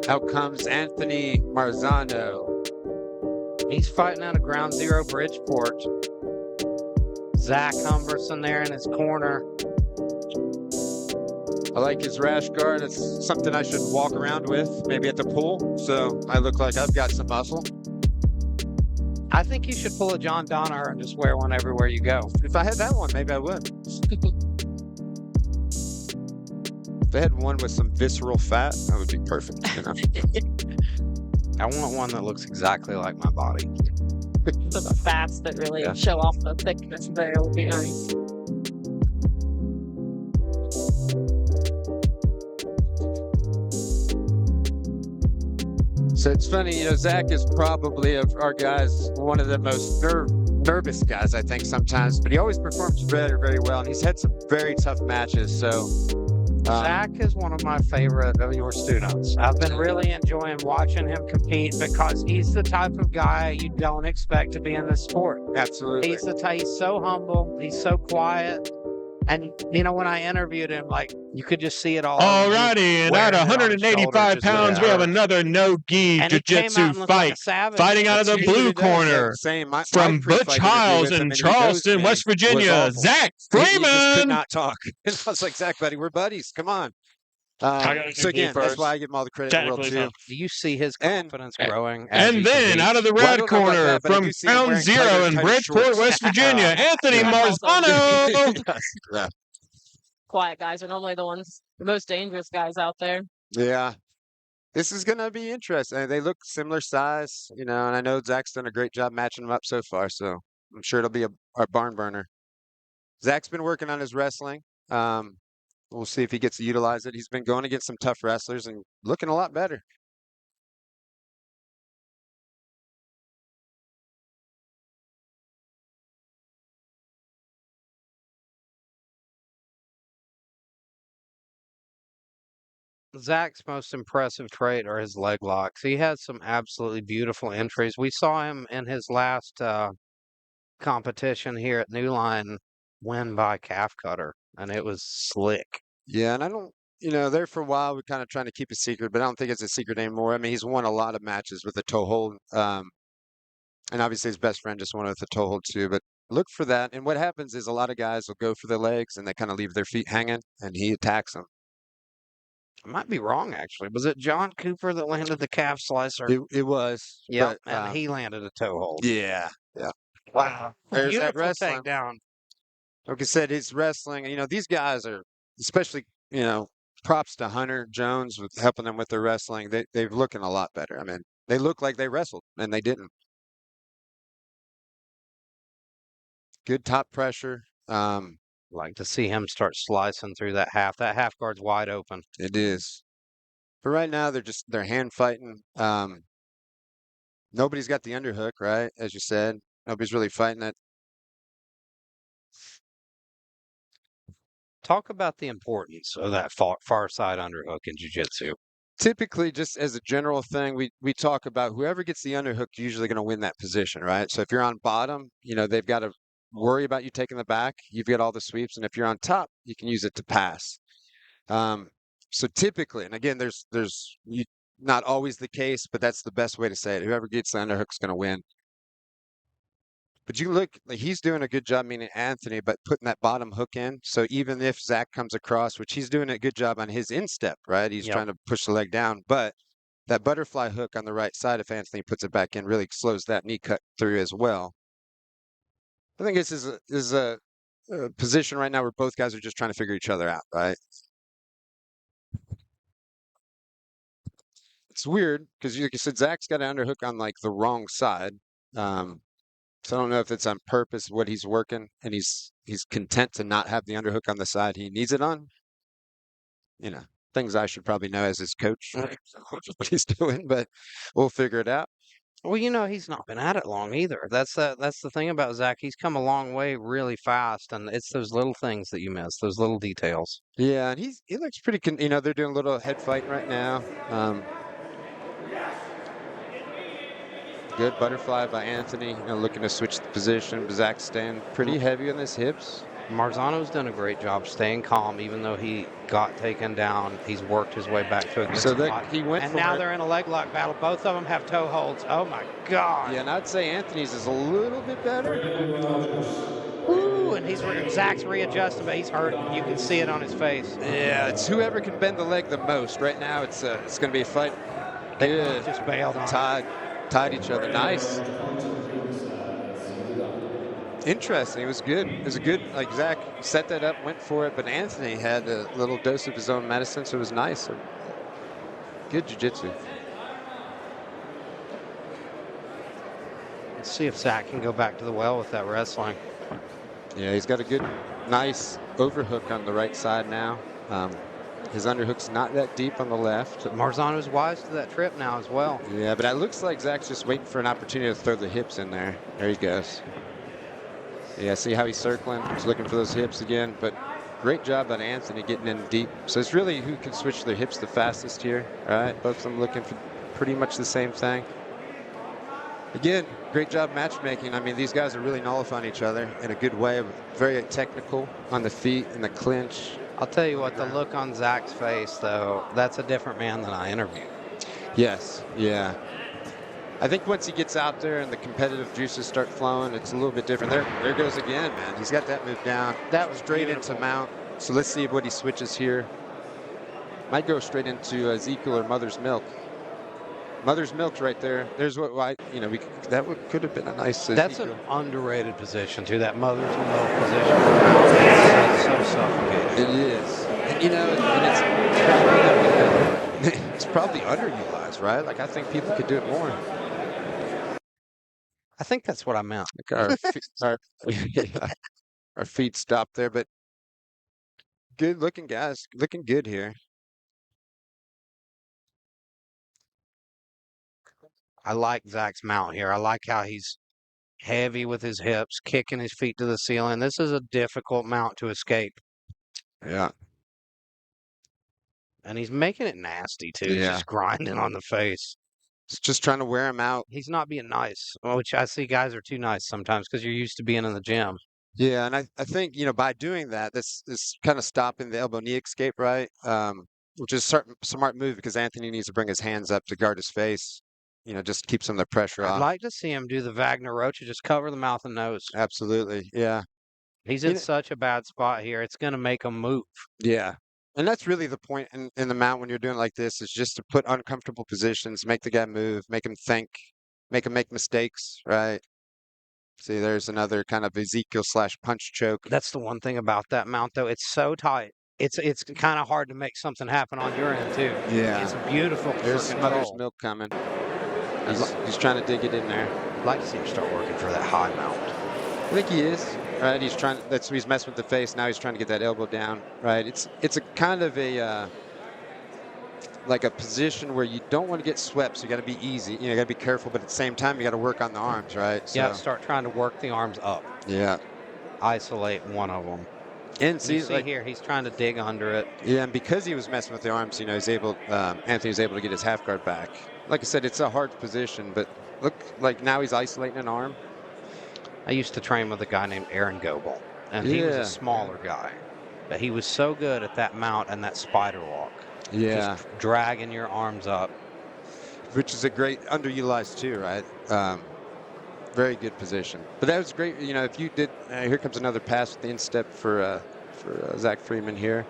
Out comes Anthony Marzano. He's fighting out of Ground Zero Bridgeport. Zach Humberson there in his corner. I like his rash guard. It's something I should walk around with, maybe at the pool, so I look like I've got some muscle. I think you should pull a John Donner and just wear one everywhere you go. If I had that one, maybe I would. If I had one with some visceral fat, that would be perfect. You know? I want one that looks exactly like my body. So the fats that really show off the thickness there would be nice. So it's funny, you know, Zach is probably of our guys one of the most nervous guys, I think, sometimes, but he always performs very, very well, and he's had some very tough matches. So Zach is one of my favorite of your students. I've been really enjoying watching him compete because he's the type of guy you don't expect to be in this sport. Absolutely. He's so humble. He's so quiet. And, you know, when I interviewed him, like, you could just see it all. Alrighty, and at 185 pounds, we have another no-gi jiu-jitsu fight. Fighting out of the blue corner from Butch, Hiles in Charleston, West Virginia, Zach Freeman. He just could not talk. I was like, Zach, buddy, we're buddies. Come on. So again, that's why I give him all the credit in the world, too. Do you see his confidence growing? And then out of the red corner from Ground Zero in Bridgeport, West Virginia, Anthony Marzano. Quiet guys are normally the most dangerous guys out there. Yeah. This is going to be interesting. They look similar size, you know, and I know Zach's done a great job matching them up so far, so I'm sure it'll be a barn burner. Zach's been working on his wrestling. We'll see if he gets to utilize it. He's been going against some tough wrestlers and looking a lot better. Zach's most impressive trait are his leg locks. He has some absolutely beautiful entries. We saw him in his last competition here at New Line win by calf cutter, and it was slick. Yeah, and I don't, you know, there for a while, we're kind of trying to keep a secret, but I don't think it's a secret anymore. I mean, he's won a lot of matches with a toe hold. And obviously his best friend just won with a toe hold too, but look for that. And what happens is a lot of guys will go for the legs and they kind of leave their feet hanging and he attacks them. I might be wrong, actually. Was it John Cooper that landed the calf slicer? It was. Yeah, and he landed a toe hold. Yeah, yeah. Wow. There's Beautiful that wrestling. takedown. Like I said, he's wrestling. You know, these guys are, especially, you know, props to Hunter Jones with helping them with their wrestling. They're looking a lot better. I mean, they look like they wrestled, and they didn't. Good top pressure. Like to see him start slicing through that half. That half guard's wide open. It is. But right now, they're hand fighting. Nobody's got the underhook, right? As you said, nobody's really fighting it. Talk about the importance of that far side underhook in jiu-jitsu. Typically, just as a general thing, we talk about whoever gets the underhook is usually going to win that position, right? So if you're on bottom, you know, they've got to worry about you taking the back. You've got all the sweeps, and if you're on top, you can use it to pass. So typically, and again, there's not always the case, but that's the best way to say it. Whoever gets the underhook is going to win. But you look, like he's doing a good job, meaning Anthony, but putting that bottom hook in. So even if Zach comes across, which he's doing a good job on his instep, right? He's trying to push the leg down, but that butterfly hook on the right side, if Anthony puts it back in, really slows that knee cut through as well. I think this is a position right now where both guys are just trying to figure each other out, right? It's weird because, like you said, Zach's got an underhook on like the wrong side. So I don't know if it's on purpose what he's working, and he's content to not have the underhook on the side he needs it on. You know, things I should probably know as his coach what he's doing, but we'll figure it out. Well, you know, he's not been at it long either. That's the thing about Zach. He's come a long way really fast, and it's those little things that you miss, those little details. Yeah, and he looks pretty. You know, they're doing a little head fighting right now. Good butterfly by Anthony, you know, looking to switch the position. Zach's staying pretty heavy on his hips. Marzano's done a great job staying calm, even though he got taken down. He's worked his way back to a good spot. He went and for now it. they're in a leg lock battle. Both of them have toe holds. Oh my God! Yeah, and I'd say Anthony's is a little bit better. Ooh, and Zach's readjusting, but he's hurting. You can see it on his face. Yeah, it's whoever can bend the leg the most. Right now, it's going to be a fight. They just bailed on tied each other. Nice. Interesting. It was good. It was a good, like Zach set that up, went for it, but Anthony had a little dose of his own medicine, so it was nice. Good jiu-jitsu. Let's see if Zach can go back to the well with that wrestling. Yeah, he's got a good, nice overhook on the right side now. His underhook's not that deep on the left. But Marzano's wise to that trip now as well. Yeah, but it looks like Zach's just waiting for an opportunity to throw the hips in there. There he goes. Yeah, see how he's circling? He's looking for those hips again, but great job on Anthony getting in deep. So it's really who can switch their hips the fastest here, all right? Both of them looking for pretty much the same thing. Again, great job matchmaking. I mean, these guys are really nullifying each other in a good way. Very technical on the feet and the clinch. I'll tell you what, the look on Zach's face, though, that's a different man than I interviewed. Yes, yeah. I think once he gets out there and the competitive juices start flowing, it's a little bit different. There goes again, man. He's got that move down. That was straight beautiful. into mount. So let's see what he switches here. Might go straight into Ezekiel or Mother's Milk. Mother's Milk's right there. There's what that could have been a nice. That's an underrated position too. That Mother's Milk position. It's so suffocating. It is, and it's probably underutilized, right? Like I think people could do it more. I think that's what I meant. Like our feet stopped there, but good looking guys, looking good here. I like Zach's mount here. I like how he's heavy with his hips, kicking his feet to the ceiling. This is a difficult mount to escape. Yeah. And he's making it nasty, too. Yeah. Just grinding on the face. It's just trying to wear him out. He's not being nice, which I see guys are too nice sometimes because you're used to being in the gym. Yeah, and I think, by doing that, this is kind of stopping the elbow knee escape, right? Which is a smart move because Anthony needs to bring his hands up to guard his face. Just keep some of the pressure off. I'd like to see him do the Wagner Rocha, just cover the mouth and nose. Absolutely, yeah. He's in such a bad spot here. It's going to make him move. Yeah, and that's really the point in the mount when you're doing like this is just to put uncomfortable positions, make the guy move, make him think, make him make mistakes, right? See, there's another kind of Ezekiel / punch choke. That's the one thing about that mount, though. It's so tight. It's kind of hard to make something happen on your end, too. Yeah. It's beautiful. There's Mother's Milk coming. He's trying to dig it in there. I'd like to see him start working for that high mount. I think he is. Right, he's messing with the face. Now he's trying to get that elbow down. Right, it's a kind of a like a position where you don't want to get swept. So you got to be easy. You got to be careful, but at the same time you got to work on the arms. Right. So, yeah, start trying to work the arms up. Yeah. Isolate one of them. And see here, he's trying to dig under it. Yeah, and because he was messing with the arms, he's able. Anthony was able to get his half guard back. Like I said, it's a hard position, but look, like now he's isolating an arm. I used to train with a guy named Aaron Goebel, and he was a smaller guy, but he was so good at that mount and that spider walk. Yeah, just dragging your arms up, which is a great underutilized too, right? Very good position. But that was great. If you did, here comes another pass with the instep for Zach Freeman here.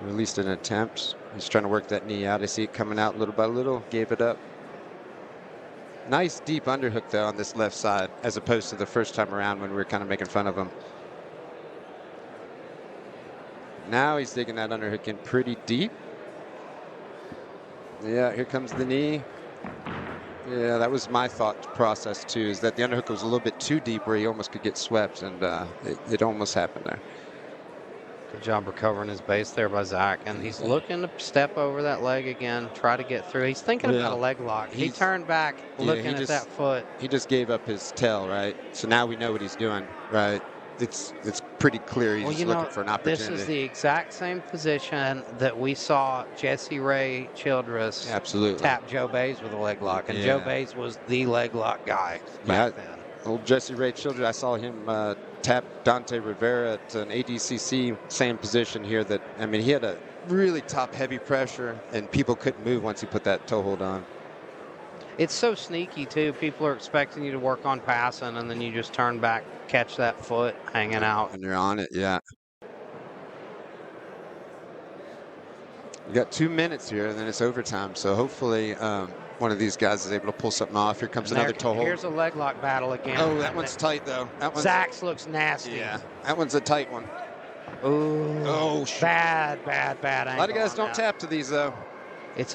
Or at least an attempt. He's trying to work that knee out. I see it coming out little by little. Gave it up. Nice deep underhook though on this left side, as opposed to the first time around when we were kind of making fun of him. Now he's digging that underhook in pretty deep. Yeah, here comes the knee. Yeah, that was my thought process too, is that the underhook was a little bit too deep where he almost could get swept, and it almost happened there. Good job recovering his base there by Zach, and he's looking to step over that leg again, try to get through. He's thinking about a leg lock. He turned back looking at that foot. He just gave up his tail, right? So now we know what he's doing, right? It's pretty clear he's looking for an opportunity. This is the exact same position that we saw Jesse Ray Childress tap Joe Bays with a leg lock, and Joe Bays was the leg lock guy back then. Old Jesse Ray Childress, I saw him tapped Dante Rivera to an ADCC, same position here that, I mean, he had a really top heavy pressure and people couldn't move once he put that toe hold on. It's so sneaky too. People are expecting you to work on passing and then you just turn back, catch that foot hanging out. And you're on it, yeah. You got 2 minutes here and then it's overtime. So hopefully one of these guys is able to pull something off. Here comes another toe hold. Here's a leg lock battle again. Oh, that one's tight though. That one's, Zach's looks nasty. Yeah, that one's a tight one. Ooh, oh, bad angle. A lot of guys don't tap to these though. It's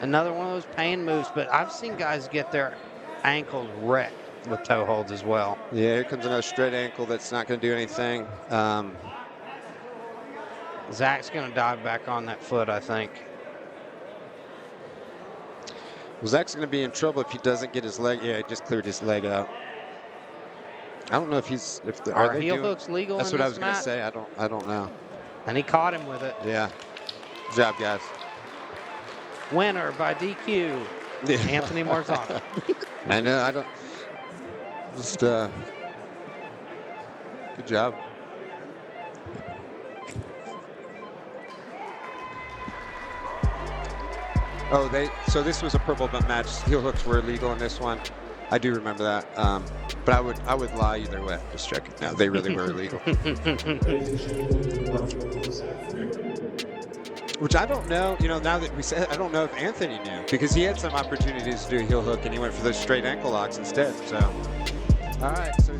another one of those pain moves, but I've seen guys get their ankles wrecked with toe holds as well. Yeah, here comes another straight ankle that's not going to do anything. Zach's going to dive back on that foot, I think. Well, Zach's going to be in trouble if he doesn't get his leg. Yeah, he just cleared his leg out. I don't know if he's are heel hooks legal? That's in what I this was going to match? say. I don't know. And he caught him with it. Yeah. Good job, guys. Winner by DQ. Yeah. Anthony Marzano. I know. I don't. Just good job. Oh, so this was a purple belt match. Heel hooks were illegal in this one. I do remember that. But I would lie either way. Just checking. No, they really were illegal. Which I don't know. You know, now that we said, I don't know if Anthony knew because he had some opportunities to do a heel hook and he went for those straight ankle locks instead. So, all right. So.